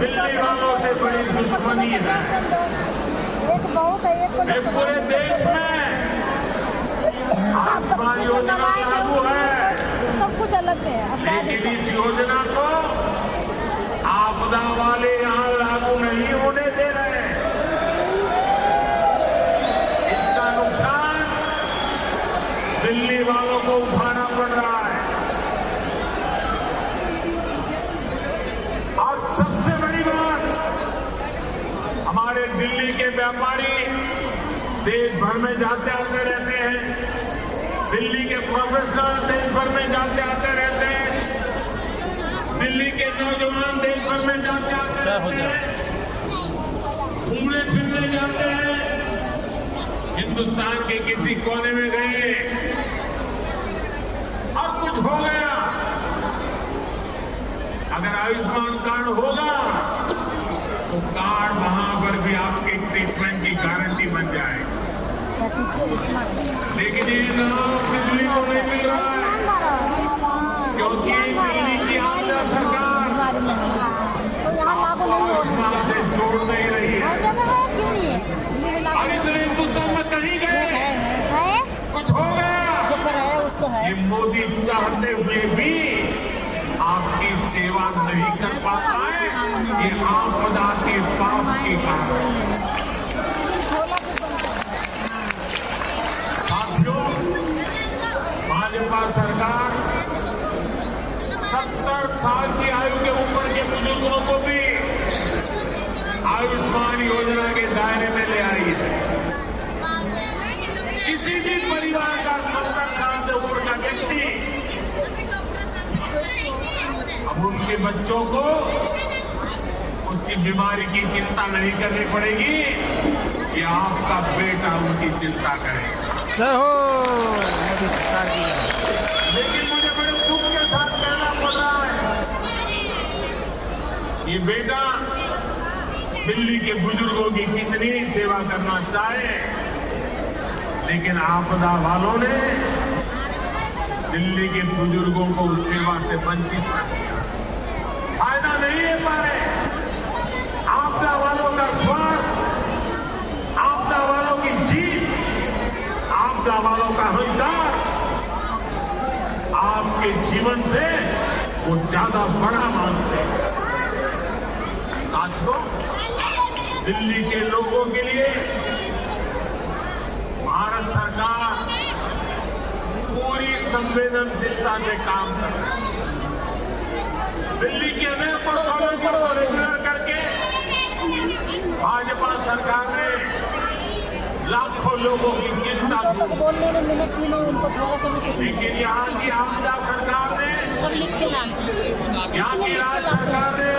दिल्ली वालों से बड़ी दुश्मनी है। एक पूरे देश में आयुष्मान योजना लागू है, सब कुछ अलग है, लेकिन इस योजना को आपदा वाले यहाँ लागू नहीं होने दे रहे हैं। इसका नुकसान दिल्ली वालों को उठाना पड़ रहा है। और सबसे बड़ी बात, हमारे दिल्ली के व्यापारी देश भर में जाते आते रहते हैं, दिल्ली के प्रोफेशनल देश भर में जाते आते रहते हैं, दिल्ली के नौजवान देश भर में जाते आते रहते हैं, घूमने फिरने जाते हैं, हिंदुस्तान के किसी कोने में गए और कुछ हो गया, अगर आयुष्मान कार्ड होगा तो कार्ड वहां पर भी आपकी ट्रीटमेंट की गारंटी बन जाएगी। लेकिन ये लाभ दिल्ली को नहीं मिल रहा है, क्योंकि दिल्ली की आला सरकार आयुष्मान से जोड़ नहीं रही है। और इसलिए हिंदुस्तान में कहीं गए कुछ हो गया, ये मोदी चाहते हुए भी आपकी सेवा नहीं कर पाता है। ये आपदा के पाप के कारण। साथियों, भाजपा सरकार 70 साल की आयु के ऊपर के बुजुर्गों को भी आयुष्मान योजना के दायरे में ले आई है। किसी भी परिवार का 70 साल से ऊपर का व्यक्ति अब उनके बच्चों को उनकी बीमारी की चिंता नहीं करनी पड़ेगी, कि आपका बेटा उनकी चिंता करेगा। लेकिन मुझे बड़े दुख के साथ कहना पड़ रहा है, ये बेटा दिल्ली के बुजुर्गों की कितनी सेवा करना चाहे, लेकिन आपदा वालों ने दिल्ली के बुजुर्गों को उस सेवा से वंचित कर दिया। फायदा नहीं है पा रहे। आपदा वालों का स्वार्थ, आपदा वालों की जीत, आपदा वालों का अहंकार आपके जीवन से वो ज्यादा बड़ा मानते हैं। साथियों, दिल्ली के लोगों के लिए भारत सरकार पूरी संवेदनशीलता से काम कर रही है। दिल्ली के अनेक प्रोटोकॉलों को रेगुलर करके भाजपा सरकार ने लाखों लोगों की चिंता दूर। बोलने में मिनट भी नहीं, उनको थोड़ा सा भी कुछ नहीं। लेकिन यहाँ की आपदा सरकार ने, सब लिख के लाते, यहाँ की राज्य सरकार ने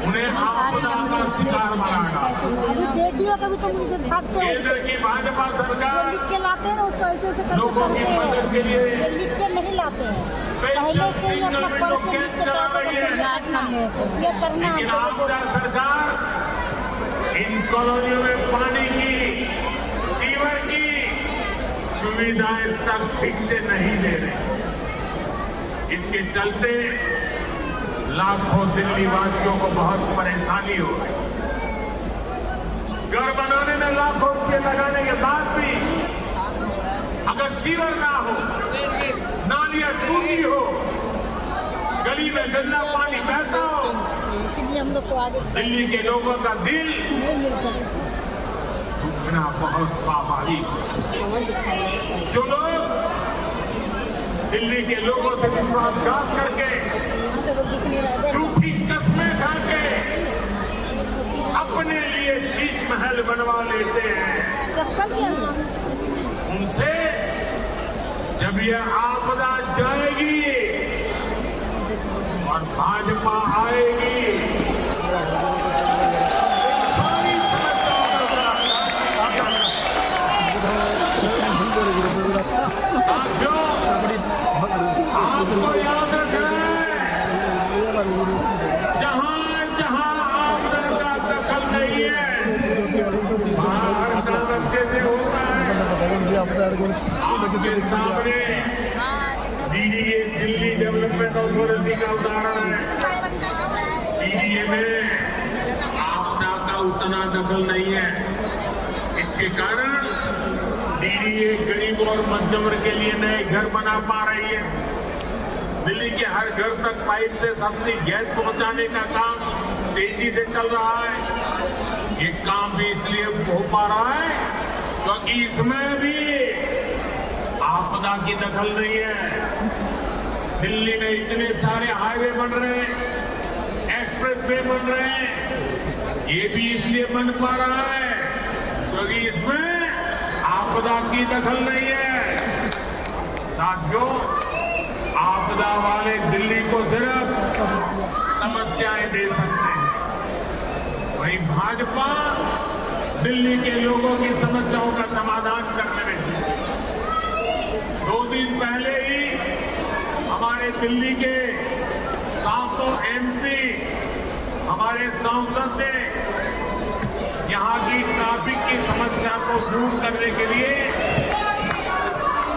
उन्हें आपदा का शिकार बना डाला। अभी देखिए, कभी तुम इधर भागते हो, केंद्र की भाजपा सरकार लिख के लाते हैं ना, उसको ऐसे ऐसे करके लोगों की मदद के लिए ये लिख के नहीं लाते हैं, पहले से ही अपना पढ़ के लिख के चला रही है। ये करना लेकिन हमको। आपदा सरकार इन कॉलोनियों में पानी की, सीवर की सुविधाएं तक ठीक से नहीं दे रही। इसके चलते लाखों दिल्ली वासियों को बहुत परेशानी हो रही। घर बनाने में लाखों रुपए लगाने के बाद भी अगर सीवर ना हो, नालियां टूटी हो, गली में गंदा पानी बहता हो, इसलिए हम लोग को आगे दिल्ली के लोगों का दिल नहीं मिलता है। दुखना बहुत स्वाभाविक। जो लोग दिल्ली के लोगों से विश्वासघात करके, झूठी कस्में खा के अपने लिए शीश महल बनवा लेते हैं, उनसे जब यह आपदा जाएगी और भाजपा आएगी, सारी समस्याओं आपको याद रखना है, जहां जहां आपदा का दखल नहीं है, बाहर का अच्छे से होता है। आपके सामने DDA दिल्ली डेवलपमेंट अथॉरिटी का उदाहरण है। डीडीए में आपदा का उतना दखल नहीं है। इसके कारण डीडीए गरीब और मध्यम वर्ग के लिए नए घर बना पा रही है। दिल्ली के हर घर तक पाइप से सस्ती गैस पहुंचाने का काम तेजी से चल रहा है। ये काम भी इसलिए हो पा रहा है क्योंकि इसमें भी आपदा की दखल नहीं है। दिल्ली में इतने सारे हाईवे बन रहे हैं, एक्सप्रेस वे बन रहे हैं, ये भी इसलिए बन पा रहा है क्योंकि इसमें आपदा की दखल नहीं है। साथियों, आपदा वाले दिल्ली को सिर्फ समस्याएं दे सकते हैं, वहीं भाजपा दिल्ली के लोगों की समस्याओं का समाधान करने में 2 दिन पहले ही हमारे दिल्ली के 7 एमपी हमारे सांसद ने यहां की ट्रैफिक की समस्या को दूर करने के लिए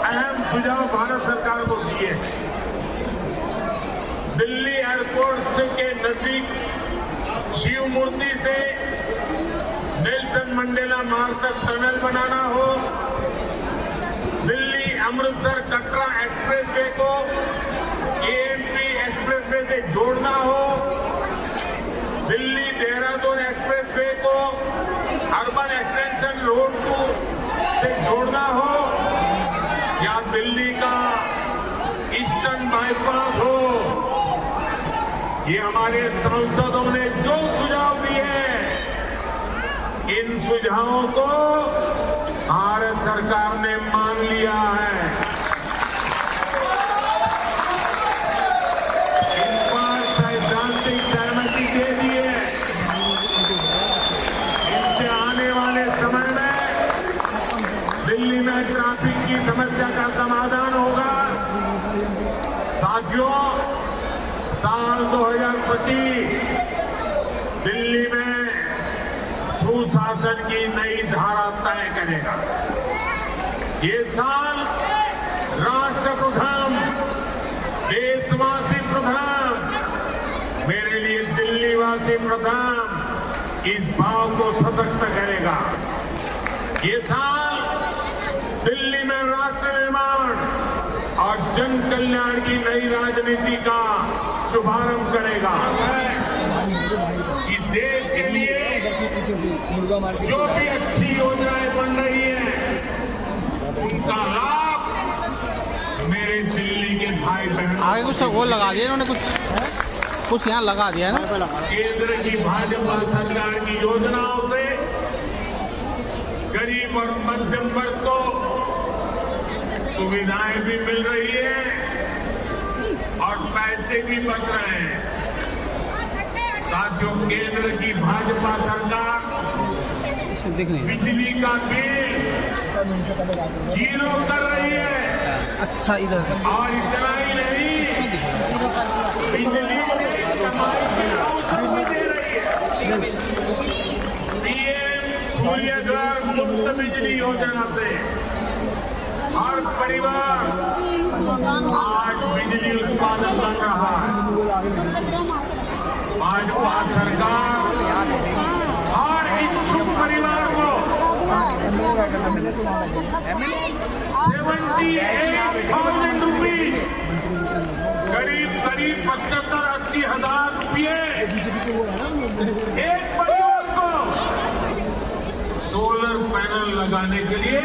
अहम सुझाव भारत सरकार को दिए। दिल्ली एयरपोर्ट के नजदीक शिव मूर्ति से नेल्सन मंडेला मार्ग तक टनल बनाना हो, दिल्ली अमृतसर कटरा एक्सप्रेसवे को एएमपी एक्सप्रेसवे से जोड़ना हो, दिल्ली देहरादून एक्सप्रेसवे को अर्बन एक्सटेंशन रोड 2 से जोड़ना हो, या दिल्ली का ईस्टर्न बाईपास हो। ये हमारे सांसदों ने जो सुझाव दिए, इन सुझावों को भारत सरकार ने मान लिया है। इन पर सैद्धांतिक सहमति दे दी है। इनसे आने वाले समय में दिल्ली में ट्रैफिक की समस्या का समाधान होगा। साथियों, साल 2025 दिल्ली में सुशासन की नई धारा तय करेगा। ये साल राष्ट्र प्रथम, देशवासी प्रथम, मेरे लिए दिल्लीवासी प्रथम, इस भाव को सशक्त करेगा। ये साल दिल्ली में राष्ट्र निर्माण और जन कल्याण की नई राजनीति का शुभारंभ करेगा। कि देश के लिए जो भी अच्छी योजनाएं बन रही हैं, उनका लाभ मेरे दिल्ली के भाई बहनों आगे कुछ वो लगा दिया इन्होंने, कुछ यहाँ लगा दिया है ना। केंद्र की भाजपा सरकार की योजनाओं से गरीब और मध्यम वर्ग को सुविधाएं भी मिल रही है और पैसे भी बच रहे हैं। साथियों, केंद्र की भाजपा सरकार बिजली का बिल 0 कर रही है। अच्छा, इधर और इतना ही नहीं, बिजली से कमाई के अवसर भी दे रही है। पीएम सूर्यघर मुफ्त बिजली योजना से हर परिवार आज बिजली उत्पादन बन रहा है। भाजपा सरकार हर इच्छुक परिवार को 78,000 रुपये, करीब 75-80 हजार रुपये एक परिवार को सोलर पैनल लगाने के लिए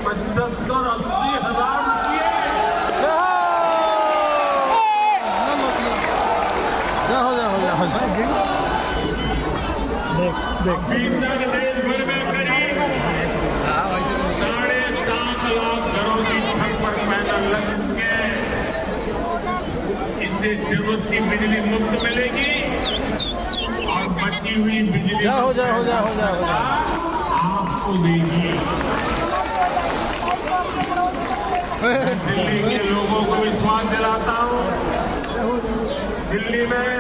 75-80 हजार रुपये। अभी तक देश भर में करीब 7.5 लाख घरों की छत पर पैनल लग चुके हैं। इससे जरूरत की बिजली मुफ्त मिलेगी और बची हुई बिजली हो जाओ आपको देगी। दिल्ली के लोगों को विश्वास दिलाता हूं, दिल्ली में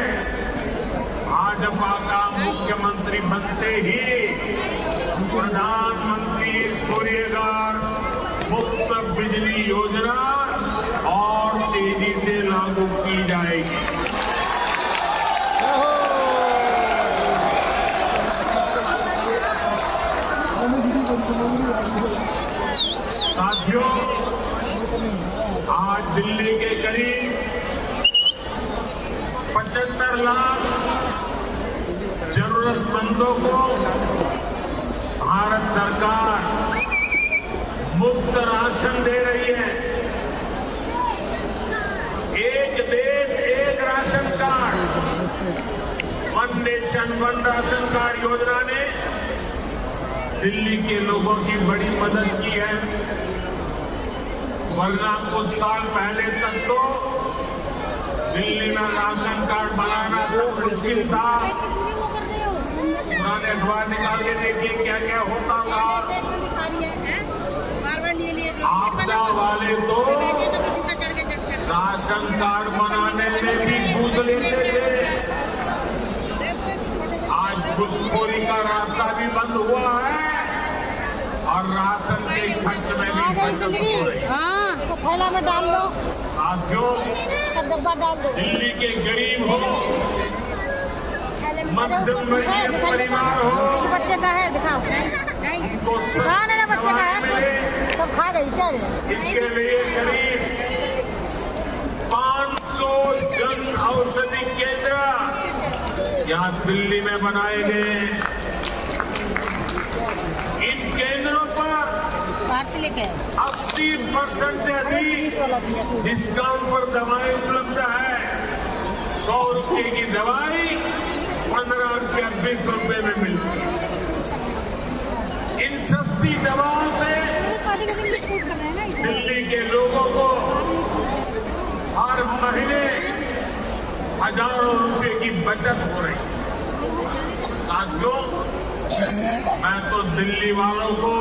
भाजपा का मुख्यमंत्री बनते ही प्रधानमंत्री सूर्यघर मुफ्त बिजली योजना और तेजी से लागू की जाएगी। साथियों, आज दिल्ली के करीब 75 लाख जरूरतमंदों को भारत सरकार मुफ्त राशन दे रही है। एक देश एक ration card, one nation one ration card योजना ने दिल्ली के लोगों की बड़ी मदद की है। वरना कुछ साल पहले तक तो दिल्ली में राशन कार्ड बनाना तो मुश्किल था। पुराने अखबार निकाल के देखिए क्या क्या होता था। आपदा वाले तो राशन कार्ड बनाने में भी कूद लेते थे। आज घुसखोरी का रास्ता भी बंद हुआ है और राशन के खर्च में भी बचत हो रही है। तो थैला में डाल लो, साथियों, डब्बा डाल दो। दिल्ली के गरीब हो, मध्यम वर्गीय परिवार हो, बच्चे का है दिखाओ, उनको दिखा ना बच्चे का है, सब खा गई क्या रे? इसके लिए करीब 500 जन औषधि केंद्र यहाँ दिल्ली में बनाए गए। इन केंद्रों पर 80% से अधिक डिस्काउंट पर दवाएं उपलब्ध है। 100 रुपए की दवाई 15 रुपया 20 रुपए में मिलती है। इन सस्ती दवाओं से दिल्ली के लोगों को हर महीने हजारों रुपए की बचत हो रही है। साथियों, मैं तो दिल्ली वालों को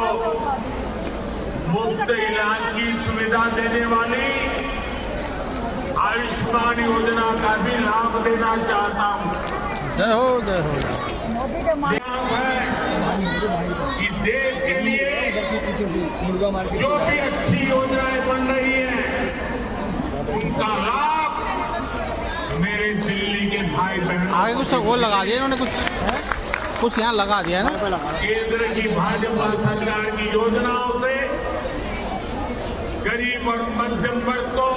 मुफ्त इलाज की सुविधा देने वाली आयुष्मान योजना का भी लाभ देना चाहता हूँ। जय हो जय हो। प्रयास है कि देश के लिए जो भी अच्छी योजनाएं बन रही हैं उनका लाभ मेरे दिल्ली के भाई बहनों आगे कुछ वो लगा दिया इन्होंने, कुछ यहाँ लगा दिया है ना। केंद्र की भाजपा सरकार की योजनाओं से गरीब और मध्यम वर्ग को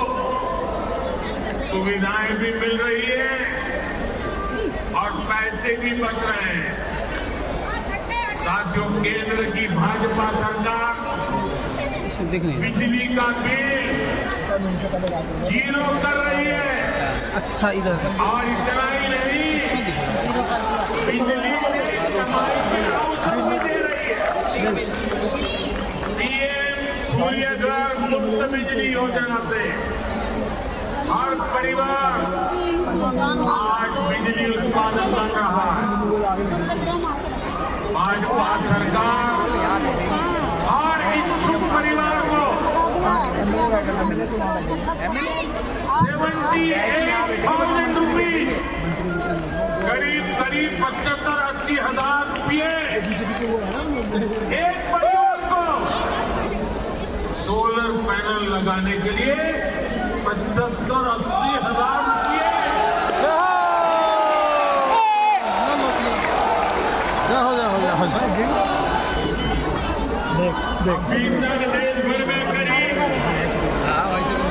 सुविधाएं भी मिल रही है और पैसे भी बच रहे हैं। साथियों, केंद्र की भाजपा सरकार बिजली का बिल 0 कर रही है। अच्छा, इधर और इतना ही नहीं, बिजली से कमाई के अवसर भी दे रही है। पीएम सूर्यघर मुफ्त बिजली योजना से हर परिवार आज बिजली उत्पादन बन रहा है। भाजपा सरकार हर इच्छुक परिवार को 78,000 रुपये, करीब 75-80 हजार रुपये एक परिवार को सोलर पैनल लगाने के लिए 75-80 हजार रुपये। अभी तक देश भर में करीब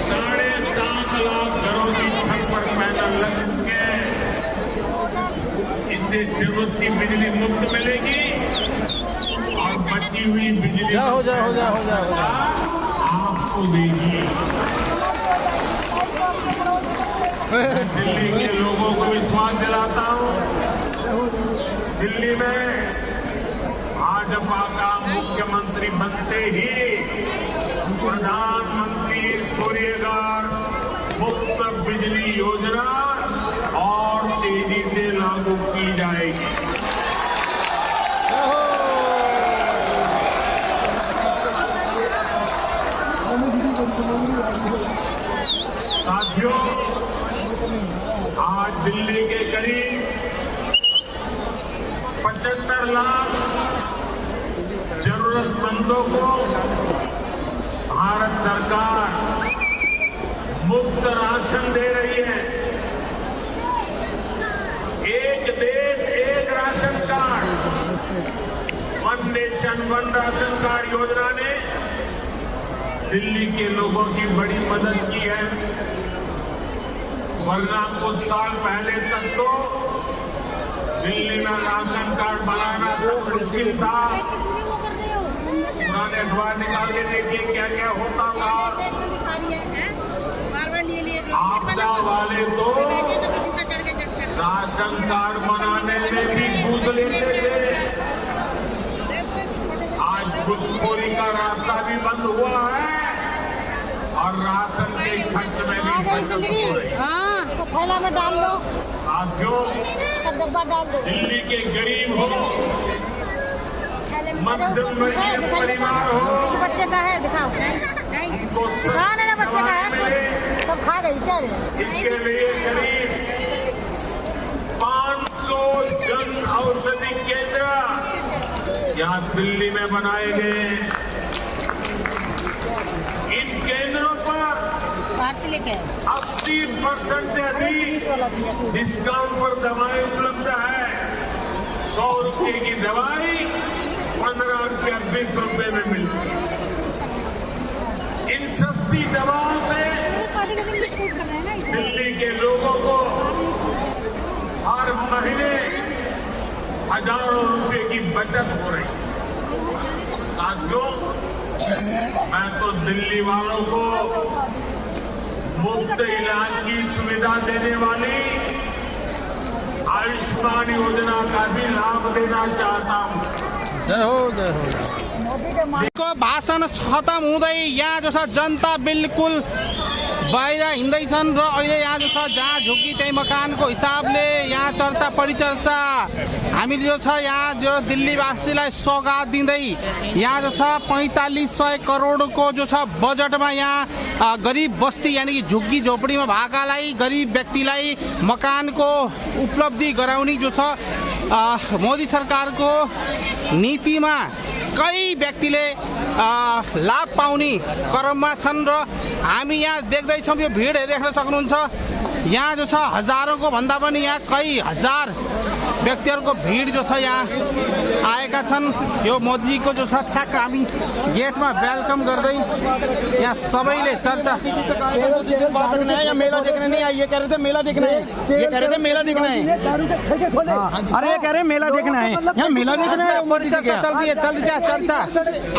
7.5 लाख घरों की छत पर पैनल लग चुके हैं। इनसे जरूरत की बिजली मुफ्त मिलेगी और बची हुई बिजली आपको देगी। दिल्ली के लोगों को विश्वास दिलाता हूँ, दिल्ली में भाजपा का मुख्यमंत्री बनते ही प्रधानमंत्री सूर्यघर मुफ्त बिजली योजना और तेजी से लागू की जाएगी। साथियों, आज दिल्ली के करीब 75 लाख जरूरतमंदों को भारत सरकार मुफ्त राशन दे रही है। एक देश एक ration card, one nation one ration card योजना ने दिल्ली के लोगों की बड़ी मदद की है, वरना कुछ साल पहले तक तो दिल्ली में राशन कार्ड बनाना तो मुश्किल था। पुराने अखबार निकाल के देखिए क्या क्या होता था। आपदा वाले तो राशन कार्ड बनाने में भी घूस लेते थे। आज घुसखोरी का रास्ता भी बंद हुआ है और राशन के खर्च में भी बचत हो रही। हाँ, तो थैला में डाल दो, साथियों, उसका डब्बा डाल दो। दिल्ली के गरीब हो, मध्यम वर्गीय परिवार हो, बच्चे का है दिखाओ, उनको दिखा ना बच्चे का है, सब खा गई क्या रे? इसके लिए करीब 500 जन औषधि केंद्र यहाँ दिल्ली में बनाए गए। इन केंद्रों पर बाहर से लेके 80% से अधिक डिस्काउंट पर दवाएं उपलब्ध है। 100 रुपए की दवाई 15 रुपया 20 रुपए में मिलती है। इन सस्ती दवाओं से दिल्ली के लोगों को हर महीने हजारों रुपए की बचत हो रही। साथियों, मैं तो दिल्ली वालों को मुफ्त इलाज की सुविधा देने वाली आयुष्मान योजना का भी लाभ देना चाहता हूँ। जय हो जय हो। को भाषण खत्म हुँदै यहाँ जो छ जनता बिल्कुल बाहिर हिँड्दैछन् र अहिले यहाँ जो छ जहाँ झुकी त्यही मकानको हिसाबले यहाँ चर्चा परिचर्चा हामीले जो छ यहाँ जो दिल्लीवासीलाई सौगात दिँदै यहाँ जो छ 4500 करोडको जो छ बजेटमा यहाँ गरिब बस्ती यानि कि झुग्गी झोपडीमा भएकालाई गरिब व्यक्तिलाई मकानको उपलब्धि गराउने जो छ मोदी सरकारको नीतिमा कई व्यक्तिले लाभ पाउने क्रममा छन् र हामी यहाँ देख्दैछौँ। यो भिड देख्न सक्नुहुन्छ। यहाँ जो छ हजारौंको भन्दा पनि यहाँ कई हजार व्यक्तिहरूको भिड जो छ यहाँ आएका छन्। यो मोदीको जो छ ठ्याक्क हामी गेटमा वेलकम गर्दै यहाँ सबैले चर्चा मेला देखने नहीं आई, ये कह रहे थे मेला देखना है, ये कह रहे थे मेला देखना है। अरे ये कह रहे मेला देखना है, यहाँ मेला देखना है। मोदी चर्चा चल रही है, चल रही है चर्चा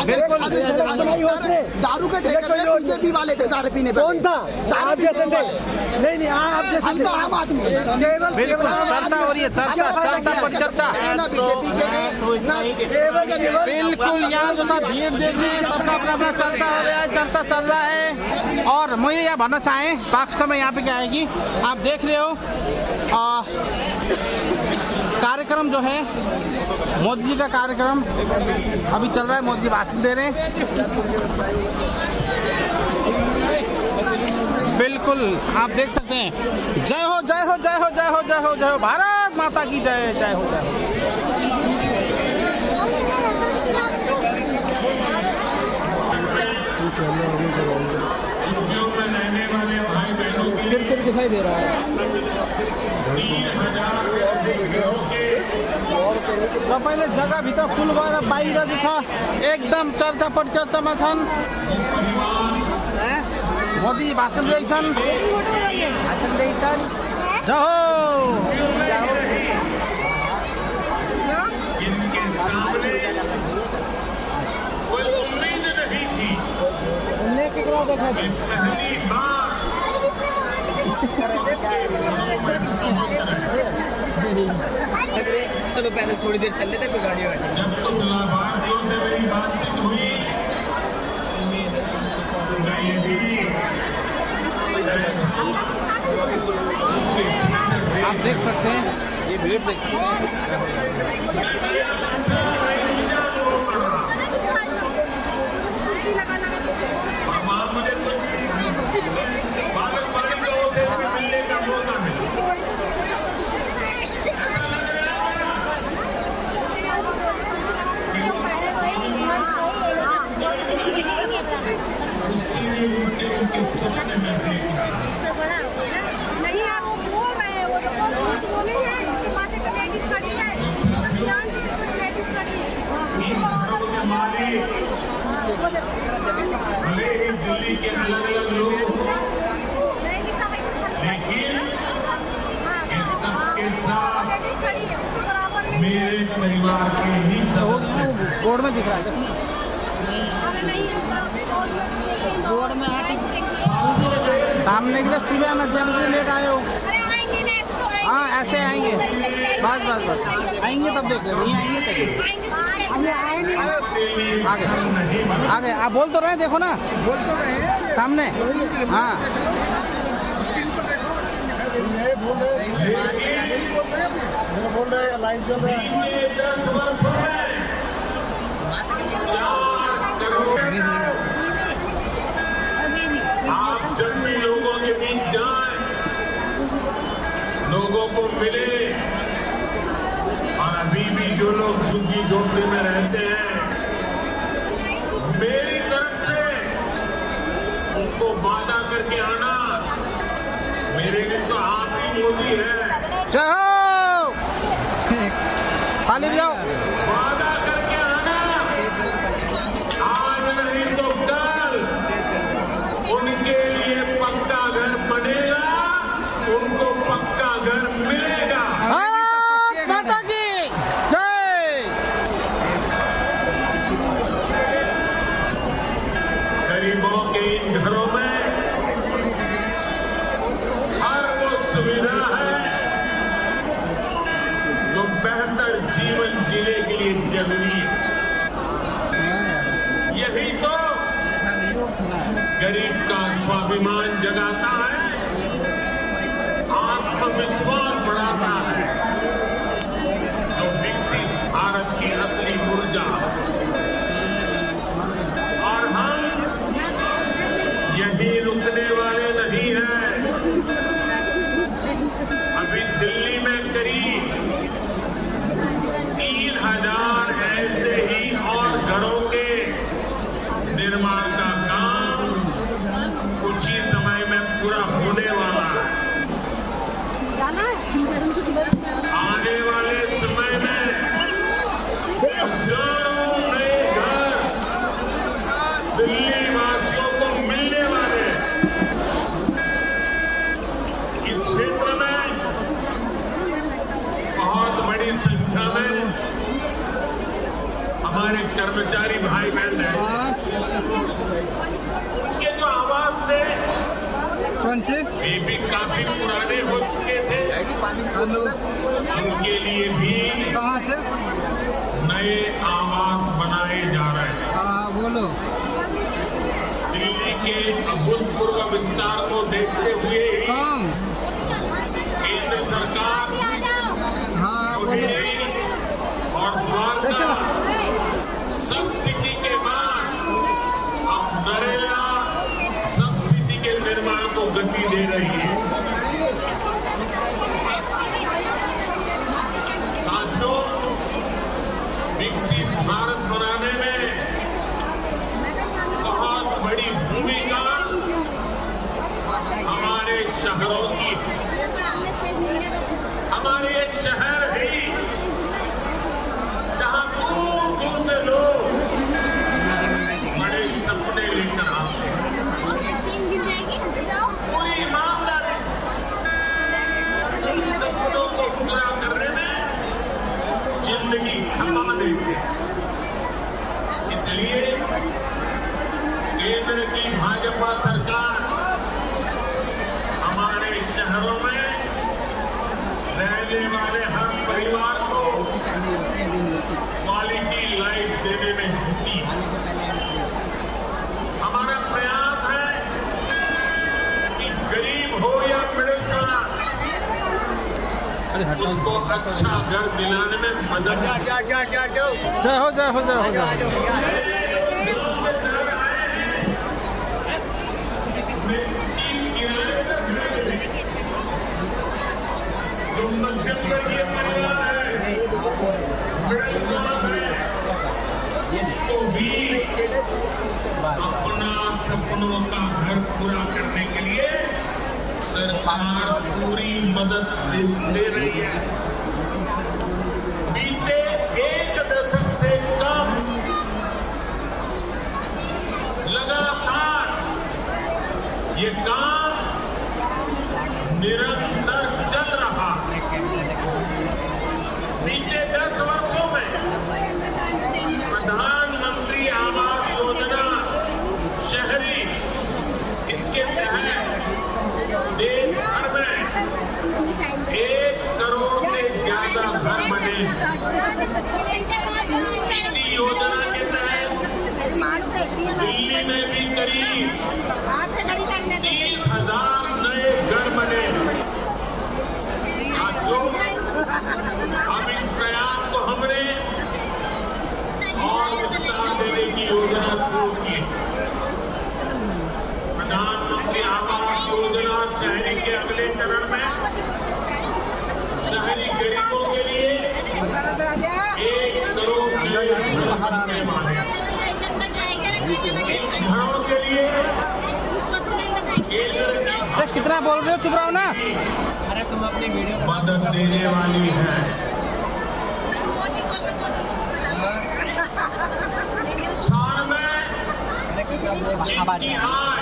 बिल्कुल। दारू के ठेके पे बीजेपी वाले थे सारे पीने पे। कौन था? आप जैसे थे? नहीं आप जैसे आम आदमी। बिल्कुल चर्चा हो रही है, चर्चा पर चर्चा बीजेपी के बिल्कुल। यहाँ जो था भीड़ देखने सबका अपना अपना चर्चा हो रहा है, चर्चा चल रहा है। और मैले यहाँ भन्न चाहेँ वास्तव में यहाँ पे क्या है कि आप देख रहे हो कार्यक्रम जो है मोदी जी का कार्यक्रम अभी चल रहा है। मोदी जी भाषण दे रहे हैं। बिल्कुल आप देख सकते हैं। जय हो जय हो जय हो जय हो जय हो जय हो भारत माता की जय जय हो जय हो। सिर दिखाई दे रहा है। सबैले जग्गाभित्र फुल भएर बाहिर जो छ एकदम चर्चा परिचर्चामा छन्। मोदी भाषण दिँदैछन्। जय हो। इनके सामने कोई उम्मीद नहीं थी। पहली बार चलो पहले थोड़ी देर चल लेते फिर गाड़ी बैठे। जब तुम लाभार्थियों से मेरी बातचीत हुई, मैं ये भी आप देख सकते हैं, ये भीड़ देख सकते हैं। मुझे बागवानी लोगों से मिलने का मौका मिला। उनके सपने में देखा। नहीं आप बोल रहे हैं, वो तो बोले हैं। इसके पास एक लेडीज खड़ी है, ध्यान से देखो, लेडीज खड़ी है। इन घरों के मालिक भले ही लेडीज खड़ी है उसके बराबर नहीं है। मेरे परिवार के ही सदस्य हैं। बोर्ड में दिख रहा है अरे नहीं है बोर्ड में सामने के लिए सुबह ना जल्दी लेट आए हो। अरे आएंगे ना ऐसे तो आएंगे। हाँ ऐसे आएंगे बस बस बस आएंगे तब देख नहीं आएंगे तभी आगे आगे आप बोल तो रहे देखो ना बोल तो रहे हैं सामने हाँ स्क्रीन पर देखो ये बोल रहे हैं लाइन चल रहा है। बीते 10 वर्षों में 4 करोड़ आप जब भी लोगों के बीच जाएं, लोगों को मिले और अभी भी जो लोग झुग्गी झोपड़ी में रहते हैं, मेरी तरफ से उनको वादा करके आना। मेरे लिए तो आप ही मोदी है। जय हो ताली बजाओ वादा करके आना, आज नहीं तो कल उनके लिए पक्का घर बनेगा, उनको पक्का घर मिलेगा। भारत माता की जय। गरीबों के इन घरों में हर वो सुविधा है जो बेहतर जीवन जीने के लिए जरूरी है। यही तो गरीब का स्वाभिमान जगाता है, आत्मविश्वास बढ़ाता है, जो विकसित भारत की असली ऊर्जा। और हम यही रुकने वाले नहीं हैं। अभी दिल्ली में करीब 3000 ऐसे ही और घरों के निर्माण का काम कुछ ही समय में पूरा होने वाला है। आने वाले समय में हजारों नए घर दिल्ली वासियों को मिलने वाले हैं। इस क्षेत्र में बहुत बड़ी संख्या में हमारे कर्मचारी भाई बहन हैं। उनके जो आवास थे कौन से वे भी काफी पुराने हो चुके थे। उनके लिए भी कहाँ से नए आवास बनाए जा रहे हैं। हाँ बोलो दिल्ली के अभूतपूर्व विस्तार को देखते हुए कौन केंद्र सरकार हाँ बोलो दिल्ली और द्वारका सब सिटी के बाद अब नरेला सब सिटी के निर्माण को गति दे रही है। साथियों, विकसित भारत बनाने में बहुत बड़ी भूमिका हमारे शहरों की है। हमारे ये शहर है जहां दूर दूर से लोग बड़े सपने लेकर आते हैं। पूरी ईमानदारी से इन सपनों को पूरा करने में जिंदगी खपा देते हैं। इसलिए केंद्र की भाजपा सरकार हमारे शहरों में रहने वाले हर परिवार को क्वालिटी लाइफ देने में जुटी है। हमारा प्रयास है कि गरीब हो या मिडिल क्लास, उसको अच्छा घर दिलाने में मदद। जय हो जय हो जय हो जय हो जो मध्यम वर्गीय परिवार है, मिडिल क्लास है, उसको भी अपना सपनों का घर पूरा करने के लिए सरकार पूरी मदद दे रही है। बीते 1 दशक से कम लगातार ये काम निरंतर चल रहा है। बीते 10 वर्षों में प्रधानमंत्री आवास योजना शहरी, इसके तहत देश भर में 1 करोड़ से ज्यादा घर बने। इसी योजना के तहत दिल्ली में भी करीब 30,000 नए घर बने। साथियों, अब इस प्रयास को हमने और विस्तार देने की योजना शुरू की। प्रधानमंत्री आवास योजना शहरी के अगले चरण में शहरी गरीबों के लिए 1 करोड़ बनने वाले। इन घरों के लिए केंद्र की कितना बोल रहे हो, चुप रहो ना। अरे तुम अपनी वीडियो मदद देने वाली है। साल में जिनकी आय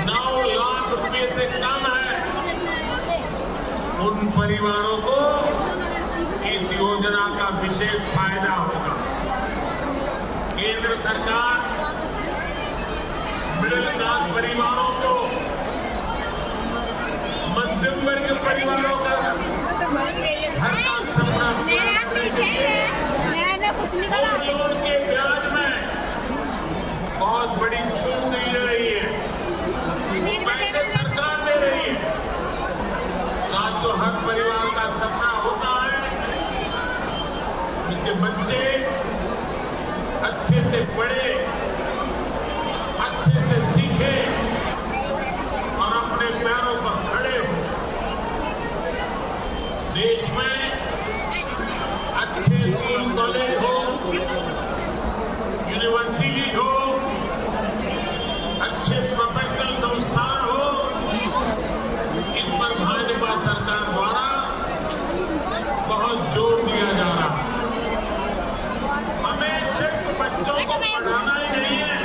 9 लाख रुपए से कम है, उन परिवारों को इस योजना का विशेष फायदा होगा। केंद्र सरकार मिडिल क्लास परिवारों को, मध्यम वर्ग परिवारों का घर का सपना पूरा करने के लिए होम लोन के ब्याज में बहुत बड़ी छूट दी जा रही है। पैसे सरकार दे रही है। साथियों, हर परिवार का सपना होता है उसके बच्चे अच्छे से पढ़े, अच्छे से सीखे और अपने पैरों पर खड़े हो। देश में अच्छे स्कूल कॉलेज हो, यूनिवर्सिटी हो, अच्छे प्रोफेशनल संस्थान हो, इन पर भाजपा सरकार द्वारा बहुत जोर दिया जा रहा है। हमें सिर्फ बच्चों को पढ़ाना ही नहीं है,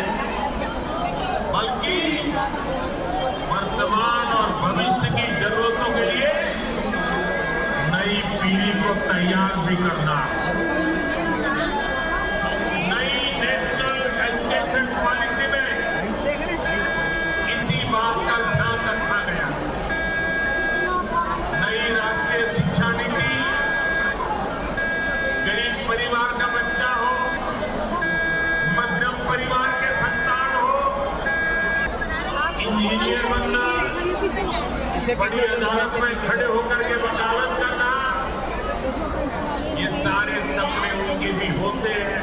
बल्कि वर्तमान और भविष्य की जरूरतों के लिए नई पीढ़ी को तैयार भी करना है। नई नेशनल एजुकेशन पॉलिसी में इसी बात का ध्यान रखा गया। नई राष्ट्रीय शिक्षा नीति गरीब परिवार का बच्चा हो, मध्यम परिवार के संतान हो, इंजीनियर बनना, बड़ी अदालत में खड़े होकर के वकालत करना, ये सारे सपने उनके भी होते हैं।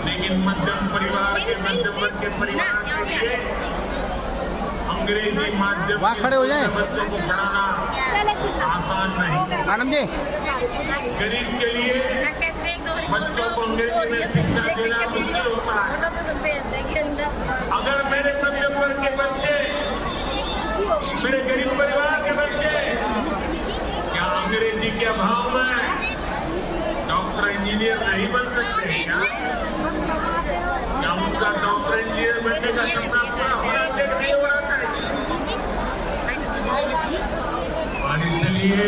लेकिन मध्यम परिवार के, मध्यम वर्ग के परिवार के लिए अंग्रेजी माध्यम वहाँ खड़े हो जाएं। के बच्चों को पढ़ाना आसान नहीं। मैडम जी, गरीब के लिए बच्चों को अंग्रेजी में शिक्षा देना मुश्किल होता है। अगर मेरे मध्यम वर्ग के बच्चे, मेरे गरीब परिवार के बच्चे क्या अंग्रेजी के अभाव में डॉक्टर इंजीनियर नहीं बन सकते? क्या उनका डॉक्टर इंजीनियर बनने का सपना पूरा होना चाहिए, नहीं होना चाहिए? और इसलिए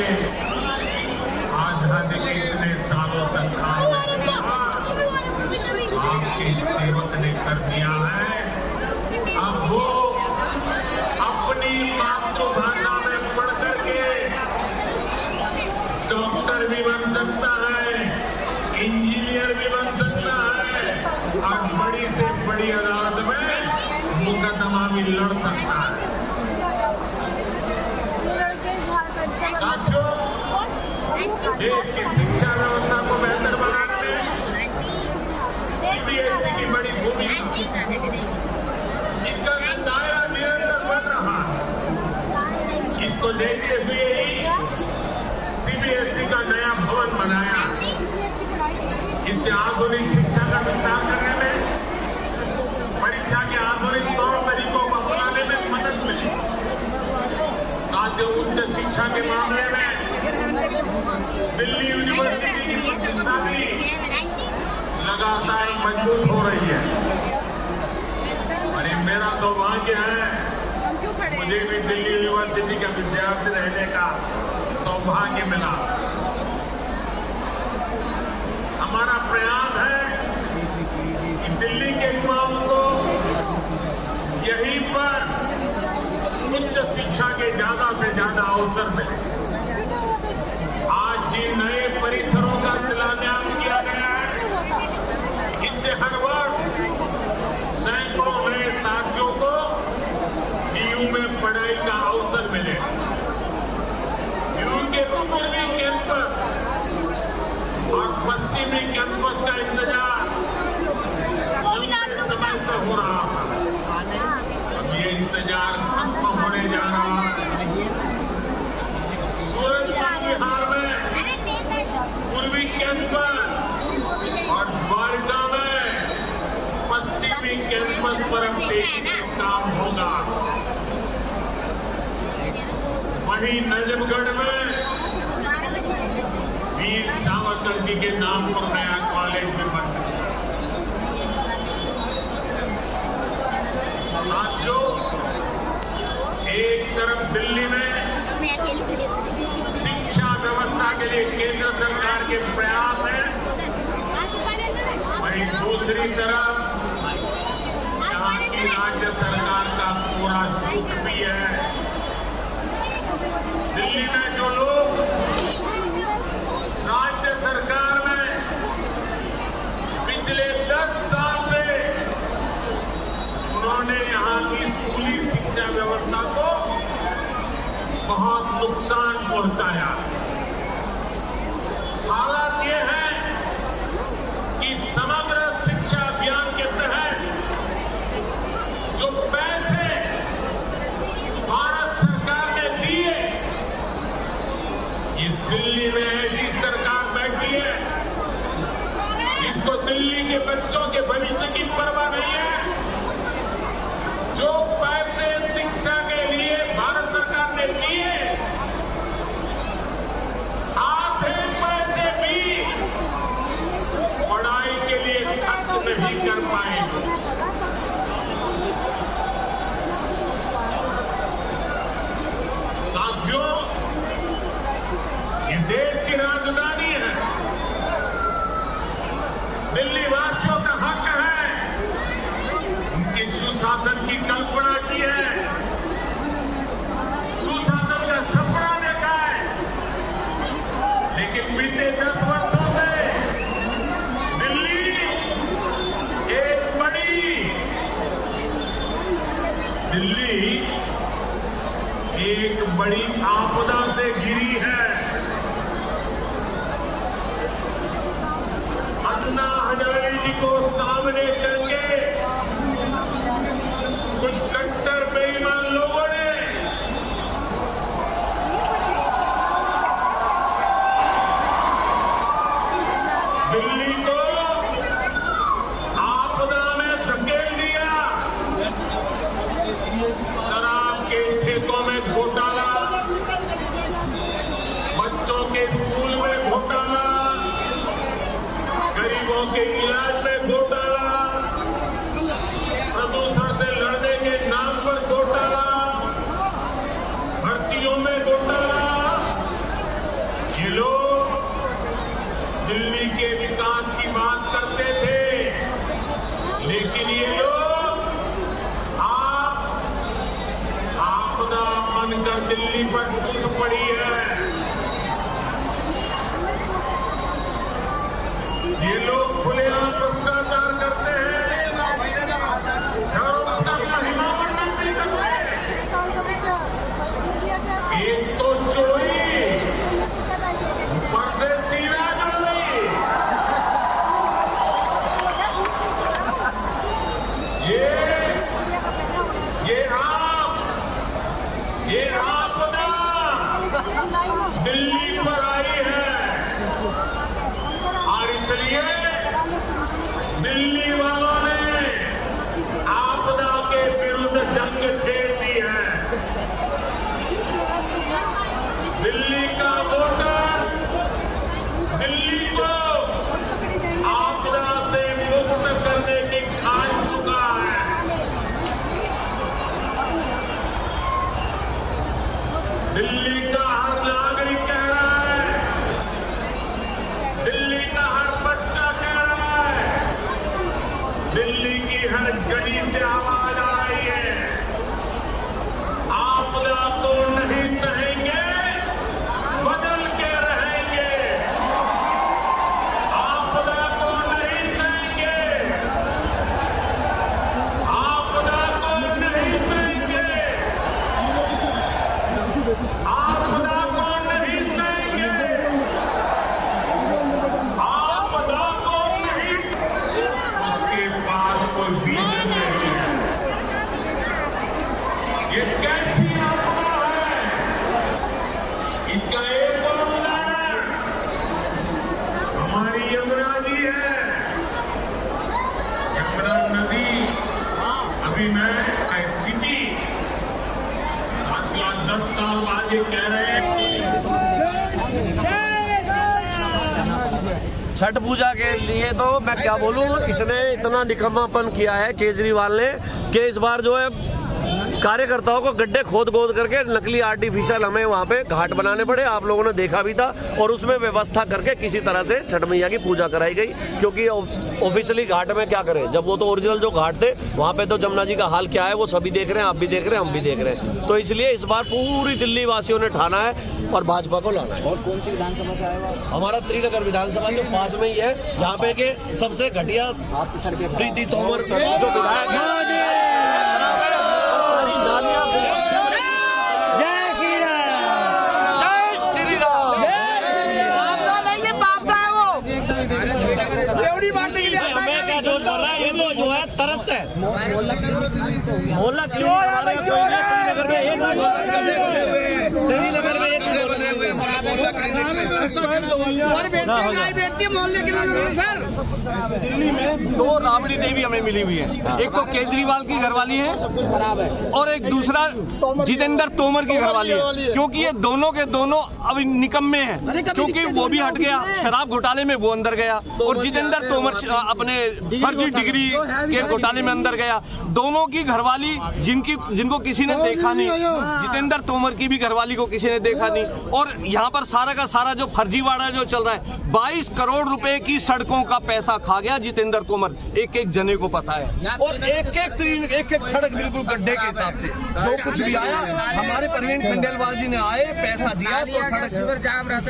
आजादी के इतने सालों तक काम आपके सेवक ने कर दिया है। अब वो अपनी मातृभाषा में पढ़ करके डॉक्टर भी बन सकता है, इंजीनियर भी बन सकता है और बड़ी से बड़ी अदालत में मुकदमा भी लड़ सकता है। साथियों, देश की शिक्षा व्यवस्था को बेहतर बनाने में सीबीएसई की बड़ी भूमिका, इसका दायरा निरंतर बढ़ रहा है। इसको देखते हुए ही सीबीएसई का नया भवन बनाया। इससे आधुनिक शिक्षा का विस्तार करने में, परीक्षा के आधुनिक तौर तरीकों को अपनाने में मदद मिली। साथ ही उच्च शिक्षा के मामले में दिल्ली यूनिवर्सिटी की प्रतिष्ठा भी लगातार मजबूत हो रही है। और ये मेरा सौभाग्य है, मुझे भी दिल्ली यूनिवर्सिटी का विद्यार्थी रहने का सौभाग्य सौभाग्य मिला। हमारा प्रयास है कि दिल्ली के युवाओं को यहीं पर उच्च शिक्षा के ज्यादा से ज्यादा अवसर मिले। आज जिन नए परिसरों का शिलान्यास किया गया है, इससे हर वर्ष सैकड़ों नए साथियों को डीयू में पढ़ाई का अवसर मिले। डीयू के पूर्वी कैंपस और पश्चिमी कैंपस का इंतजार लंबे समय से हो रहा था। अब ये इंतजार खत्म होने जा रहा है। सूरजकुंड बिहार में पूर्वी कैंपस और द्वारका में पश्चिमी कैंपस पर अब तेजी से काम होगा। वहीं नजफगढ़ में वीर सावरकर जी के नाम पर नया कॉलेज भी बन रहा है। साथियों, एक तरफ दिल्ली में शिक्षा व्यवस्था के लिए केंद्र सरकार के प्रयास हैं, वहीं दूसरी तरफ यहाँ की राज्य सरकार का पूरा झूठ भी है। दिल्ली में जो लोग राज्य सरकार में पिछले 10 साल से उन्होंने यहाँ की स्कूली शिक्षा व्यवस्था को बहुत नुकसान पहुंचाया। हालात ये है कि समग्र शिक्षा अभियान के तहत जो पैसे भारत सरकार ने दिए, ये दिल्ली में ऐसी सरकार बैठी है जिसको दिल्ली के बच्चों के भविष्य की परवाह नहीं है। जो पैसे शिक्षा के लिए भारत सरकार ने दिए, आधे पैसे भी पढ़ाई के लिए खर्च नहीं कर पाए। साथियों, ये देश की राजधानी है। दिल्ली वासियों का हक है उनकी सुशासन की कल्पना की है, सुशासन का सपना देखा है। लेकिन बीते 10 वर्षों में दिल्ली एक बड़ी आपदा से घिरी है। अन्ना हजारे जी को सामने करके कुछ कट्टर बेईमान लोगों ने दिल्ली को आपदा में धकेल दिया। शराब के ठेकों में घोटाला, बच्चों के स्कूल में घोटाला, गरीबों के इलाज में घोटाला, प्रदूषण से लड़ने के नाम पर घोटाला, भर्तियों में घोटाला। ये लोग दिल्ली के विकास की बात करते थे, लेकिन ये लोग आपदा बनकर दिल्ली पर टूट पड़ी है। ये लोग खुलेआम भ्रष्टाचार करते हैं, हिमावर्णन भी करते हैं। एक तो चोरी, ऊपर से सीना चोरी। ये आपदा छठ पूजा के लिए तो मैं क्या बोलूं, इसने इतना निकम्मापन किया है केजरीवाल ने कि इस बार जो है कार्यकर्ताओं को गड्ढे खोद करके नकली आर्टिफिशियल हमें वहाँ पे घाट बनाने पड़े। आप लोगों ने देखा भी था, और उसमें व्यवस्था करके किसी तरह से छठ मैया की पूजा कराई गई, क्योंकि ऑफिशियली घाट में क्या करें, जब वो तो ओरिजिनल जो घाट थे वहाँ पे तो जमुना जी का हाल क्या है वो सभी देख रहे हैं, आप भी देख रहे हैं, हम भी देख रहे हैं। तो इसलिए इस बार पूरी दिल्ली वासियों ने ठाना है और भाजपा को लाना है। और कौन सी विधानसभा से आएगा? हमारा त्रिनगर विधानसभा जो पास में ही है, जहाँ पे के सबसे घटिया प्रीति तोमर जो विधायक है, जय श्री राम, जय श्री राम। रेवड़ी बांटने के लिए आता मैं क्या जोश बोल रहा है, ये तो जो है तरस है। मोहल्ला क्यों नगर में एक नगर में एक मोहल्ले के लोग सर। दिल्ली में 2 राबड़ी देवी हमें मिली हुई है, एक तो केजरीवाल की घरवाली है और एक दूसरा जितेंद्र तोमर की घरवाली है, क्योंकि ये दोनों के दोनों अभी निकम्मे हैं, क्योंकि वो भी हट गया शराब घोटाले में, वो अंदर गया, और जितेंद्र तोमर अपने फर्जी डिग्री के घोटाले में अंदर गया। दोनों की घरवाली जिनको किसी ने देखा नहीं, जितेंद्र तोमर की भी घरवाली को किसी ने देखा नहीं, और यहाँ पर सारा का सारा जो फर्जीवाड़ा जो चल रहा है, 22 करोड़ रुपए की सड़कों का पैसा खा गया जितेंद्र तोमर, एक एक जने को पता है, और एक एक सड़क बिल्कुल गड्ढे के हिसाब से जो कुछ भी आया, हमारे परवीन खंडेलवाल जी ने आए पैसा दिया तो सड़क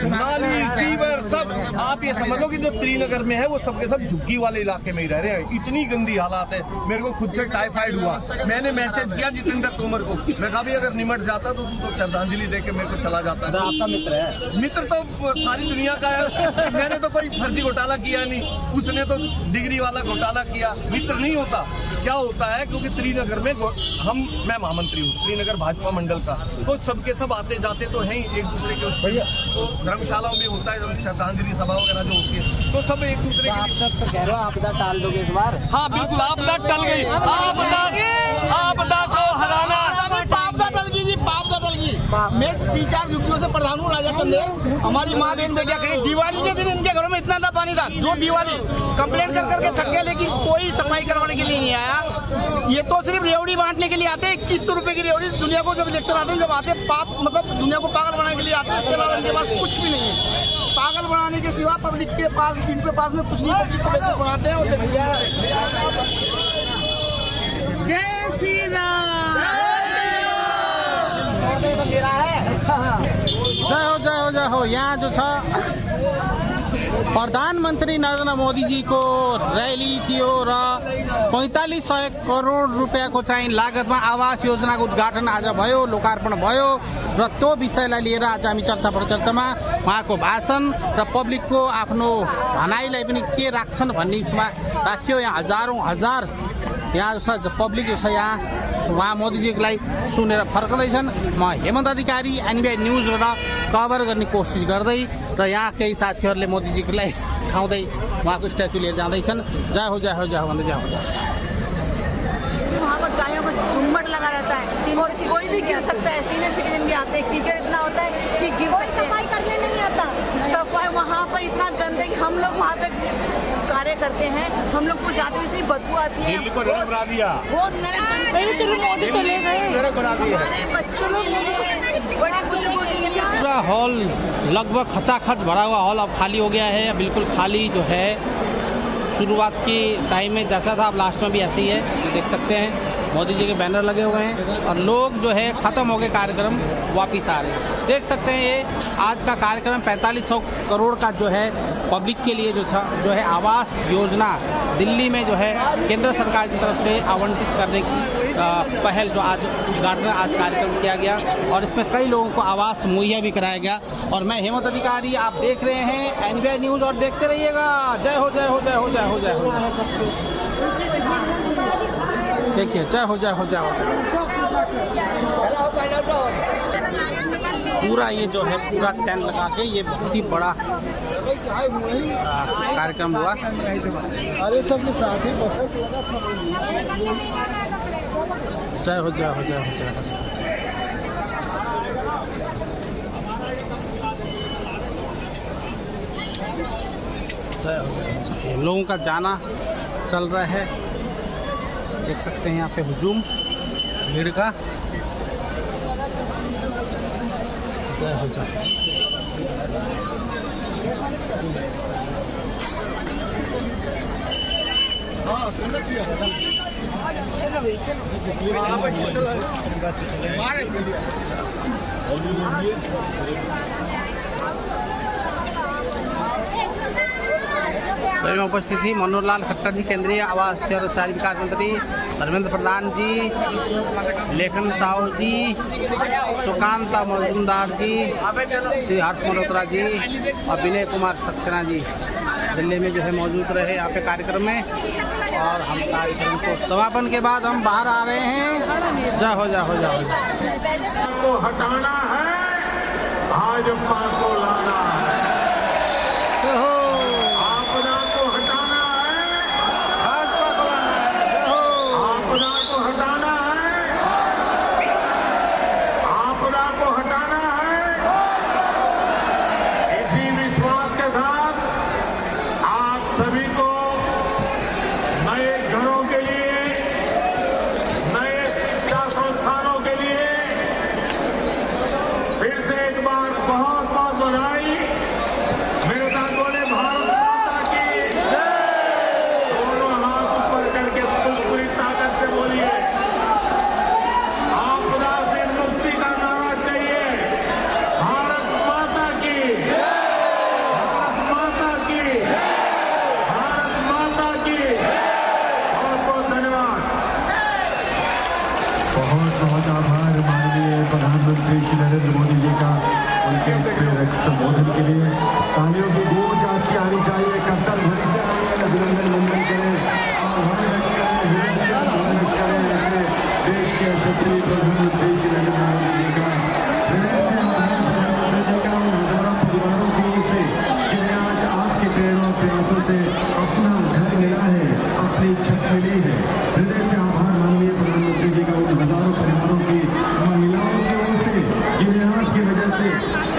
नाली सीवर सब, आप ये समझ लो कि जो त्रिनगर में है वो सबके सब झुग्गी वाले इलाके में ही रह रहे हैं। इतनी गंदी हालात है, मेरे को खुद से टाइफाइड हुआ, मैंने मैसेज किया जितेंद्र तोमर को, मैं कहा भी अगर निमट जाता तो श्रद्धांजलि दे के मेरे को चला जाता है। आपका मित्र है? मित्र तो सारी दुनिया का है, मैंने तो कोई फर्जी घोटाला किया नहीं, उसने तो डिग्री वाला घोटाला किया। मित्र नहीं होता, क्या होता है, क्योंकि त्रिनगर में मैं महामंत्री हूँ त्रिनगर भाजपा मंडल का, तो सबके सब आते जाते तो हैं ही एक दूसरे के उसमें, तो धर्मशालाओं में होता है श्रद्धांजलि सभा वगैरह जो होती है, तो सब एक दूसरे के। आप तक तो कह रहे हो आपदा टाल दोगे इस बार? हाँ बिल्कुल, आपदा टल गई, आपदा को हराना, आपदा टल गई जी, आपदा टल गई। मैं 3-4 झुग्गियों से प्रधान हूँ, राजा चंदेल, हमारी माँ बहन बेटियां खड़ी, दिवाली के दिन इनके घरों में इतना था पानी था, जो दिवाली कंप्लेंट कर करके थक गए, लेकिन कोई सफाई करवाने के लिए नहीं आया। ये तो सिर्फ रेवड़ी बांटने के लिए आते हैं, 2100 रुपए की रेवड़ी, दुनिया को जब इलेक्शन आते हैं, जब आते पाप मतलब दुनिया को पागल बनाने के लिए आते हैं, इसके अलावा इनके पास कुछ भी नहीं है। पागल बनाने के सिवा पब्लिक के पास, इनके पास में कुछ नहीं, पब्लिक को बेवकूफ बनाते हैं। जय श्री राम, जय हो। यहाँ जो था प्रधानमंत्री नरेंद्र मोदी जी को रैली थियो र 4500 करोड रुपियाँको चाहिँ लागतमा आवास योजनाको उद्घाटन आज भयो, लोकार्पण भयो, र त्यो विषयलाई लिएर आज हामी चर्चा परिचर्चामा उहाँको भाषण र पब्लिकको आफ्नो भनाइलाई पनि के राख्छन् भन्ने उसमा राखियो। यहाँ हजार यहाँ जो पब्लिक जो छ यहाँ उहाँ मोदीजीलाई सुनेर फर्कँदैछन्। म हेमन्त अधिकारी एनबीआई न्यूज र कभर गर्ने कोसिस गर्दै र यहाँ केही साथीहरूले मोदीजीलाई उठाउँदै उहाँको स्ट्याचु लिएर जाँदैछन्। जय हो जय हो जय हो भन्दै जय हो। वहाँ पर गायों को झुम्मट लगा रहता है और कोई भी गिर सकता है, सीनियर सिटीजन भी आते हैं, कीचड़ इतना होता है कि गिर सकते हैं, सफाई करने नहीं आता, सफाई वहाँ पर इतना गंदे कि हम लोग वहाँ पे कार्य करते हैं, हम लोग को जाते हुए इतनी बदबू आती है, बहुत नरक बना दिया, हमारे बच्चों के लिए, बड़े बुजुर्गों के लिए। पूरा हॉल लगभग खचाखच भरा हुआ हॉल अब खाली हो गया है, बिल्कुल खाली जो है। शुरुआत की टाइम में जैसा था अब लास्ट में भी ऐसे ही है, ये देख सकते हैं मोदी जी के बैनर लगे हुए हैं और लोग जो है ख़त्म हो गए कार्यक्रम वापिस आ रहे हैं। देख सकते हैं ये आज का कार्यक्रम 4500 करोड़ का जो है पब्लिक के लिए जो है आवास योजना दिल्ली में जो है केंद्र सरकार की तरफ से आवंटित करने की पहल जो आज उद्घाटन आज कार्यक्रम किया गया और इसमें कई लोगों को आवास मुहैया भी कराया गया। और मैं हेमंत अधिकारी, आप देख रहे हैं एनबीआई न्यूज़ और देखते रहिएगा। जय हो जय हो जय हो जय हो जय हो। देखिए जय हो जय हो जय हो। पूरा ये जो है पूरा टेंट लगा के ये बहुत ही बड़ा कार्यक्रम हुआ। अरे सब साथ ही जय हो जय हो जय हो जय हो। लोगों का जाना चल रहा है, देख सकते हैं यहाँ पे हुजूम भीड़ का। जय हो जय। में उपस्थित थी मनोहर लाल खट्टर जी, केंद्रीय आवास और शहरी विकास मंत्री, धर्मेंद्र प्रधान जी, लेखन साहू जी, सुकांत मजूमदार जी, श्री हर्ष मल्होत्रा जी और विनय कुमार सक्सेना जी दिल्ली में जो है मौजूद रहे यहाँ पे कार्यक्रम में। और हम कार्यक्रम को समापन के बाद हम बाहर आ रहे हैं। जय हो जय हो जय हो। को हटाना है, भाजपा को लाना है। आपदा को हटाना है, भाजपा को लाना है। आपदा को हटाना है, आपदा को हटाना है। इसी विश्वास के साथ आप सभी को नए घरों के लिए, नए शिक्षा संस्थानों के लिए फिर से एक बार बहुत बहुत बधाई। मेरे साथ बोले भारत माता की दोनों हाथ ऊपर करके पूरी ताकत से बोलिए। आपदा से मुक्ति का नारा चाहिए। भारत माता की, भारत माता की, भारत माता की। बहुत बहुत धन्यवाद। बहुत बहुत आभार माननीय प्रधानमंत्री श्री नरेंद्र मोदी जी का उनके इस प्रेरक संबोधन के लिए। तालियों की गूंज आपकी आनी चाहिए। कर्तव्य ध्वनि से आइए, अभिनंदन वंदन करें, ऐसे देश के यशस्वी प्रधानमंत्री श्री नरेंद्र मोदी जी का हृदय से आभार। प्रधानमंत्री जी का उन हजारों परिवारों की ओर से जिन्हें आज आपके प्रेरणा और प्रयासों से अपना घर मिला है, अपनी छत मिली है। हृदय से आभार माननीय प्रधानमंत्री जी का उन हजारों परिवारों की महिलाओं की ओर से जिन्हें आपकी वजह से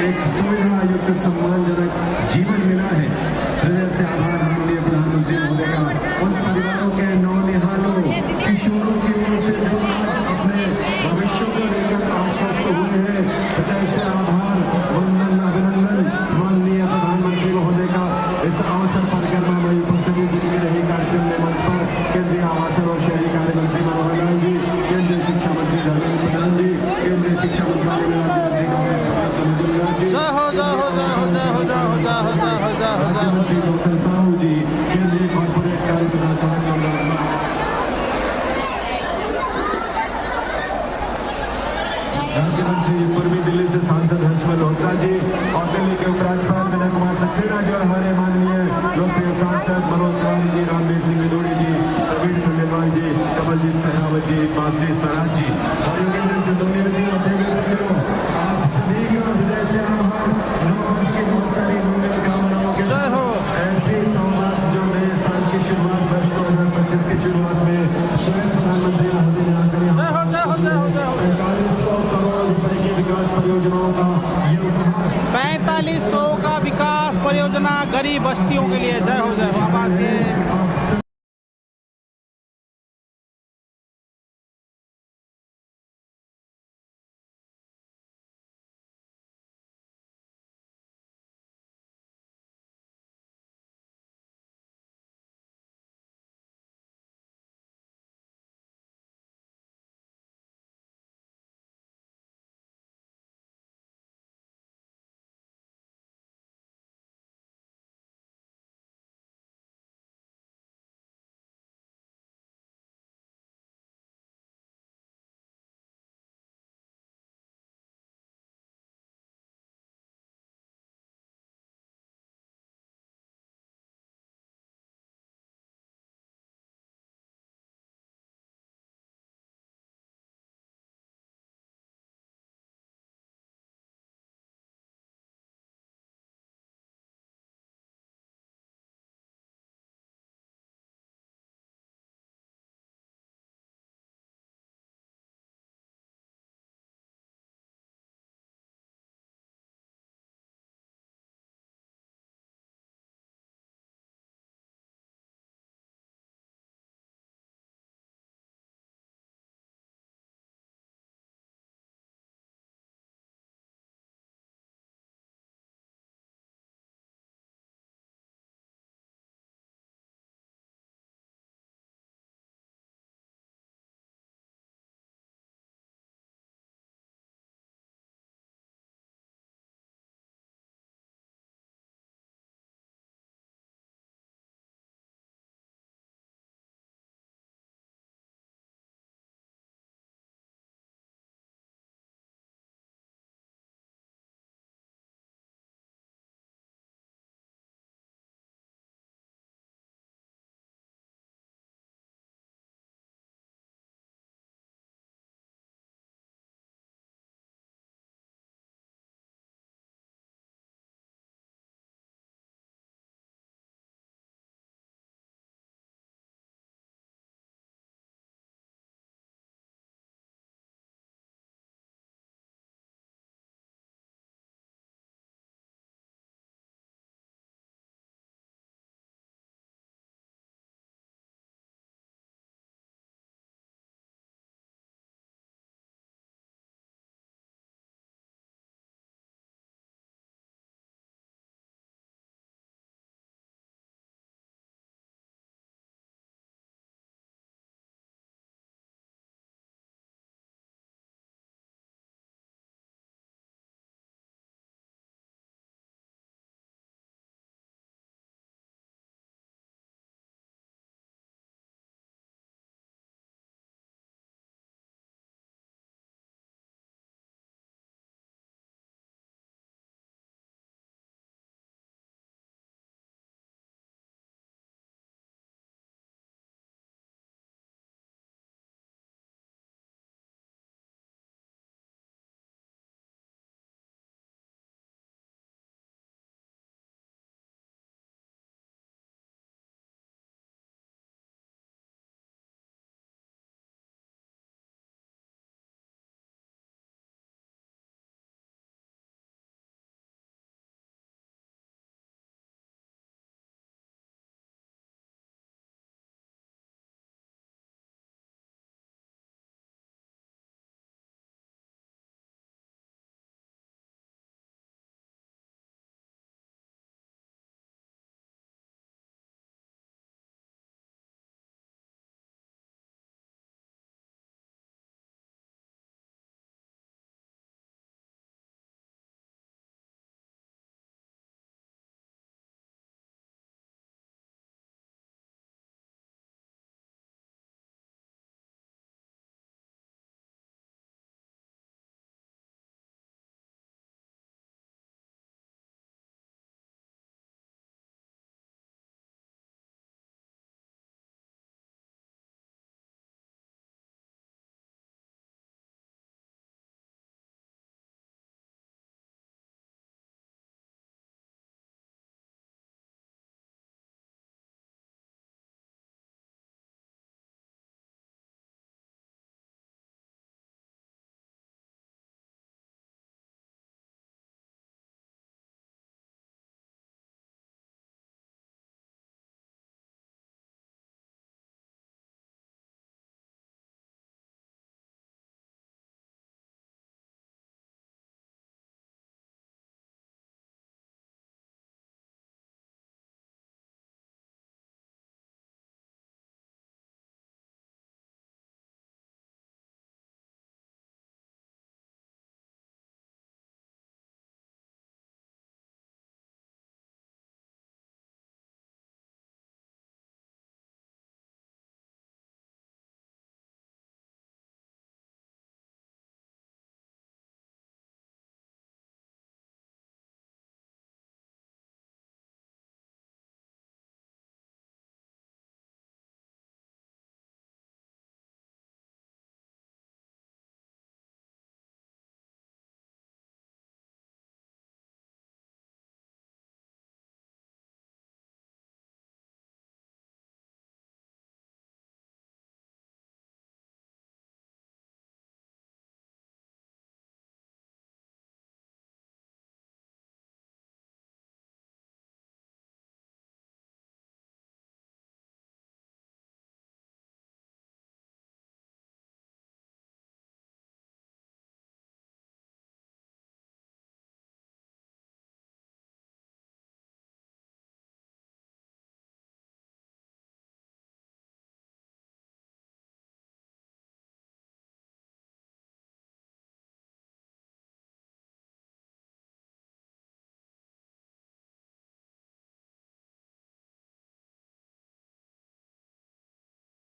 एक सुविधा युक्त सम्मानजनक जीवन मिला है। हृदय से आभार माननीय प्रधानमंत्री महोदय का उन परिवारों के नौनिहालों किशोरों की ओर से जो आज अपने भविष्य को लेकर आश्वस्त हुए हैं। हृदय से आभार, वंदन, अभिनंदन माननीय प्रधानमंत्री महोदय का इस अवसर पर गरिमामयी उपस्थिति जिनकी रही कार्यक्रम में मंच पर केंद्रीय आवास और शहरी कार्य मंत्री मनोहर लाल जी, केंद्रीय शिक्षा मंत्री धर्मेंद्र प्रधान जी, केंद्रीय शिक्षा मंत्रालय में राज्य मंत्री डॉक्टर सदानंद जी, जय हो जय हो जय हो जय हो जय हो जय हो जय हो जय हो। राज्य मंत्री डॉक्टर साहू जी, केंद्रीय कॉर्पोरेट कार्य तथा राज्य मंत्री पूर्वी दिल्ली से सांसद हर्ष मल्होत्रा जी और दिल्ली के उपराज्यपाल विनय कुमार सक्सेना जी और हमारे माननीय लोकप्रिय सांसद मनोज तिवारी जी, रामवीर सिंह विदोड़ी जी, प्रवीण खंडेलवाल जी, कमलजीत सहरावत जी, बांसुरी स्वराज जी और योगेंद्र चंदौलिया जी और देवेंद्र सिंह, आप सभी का हृदय से आभार। नववर्ष की बहुत सारी मंगल कामनाओं के साथ ऐसी संवाद जो नए साल की शुरुआत, वर्ष 2025 की शुरुआत में स्वयं प्रधानमंत्री मोदी ने आकर 4500 करोड़ रुपए की विकास परियोजनाओं का ये उपहार 4500 का विकास परियोजना गरीब बस्तियों के लिए। जय हो जय हो। आवासीय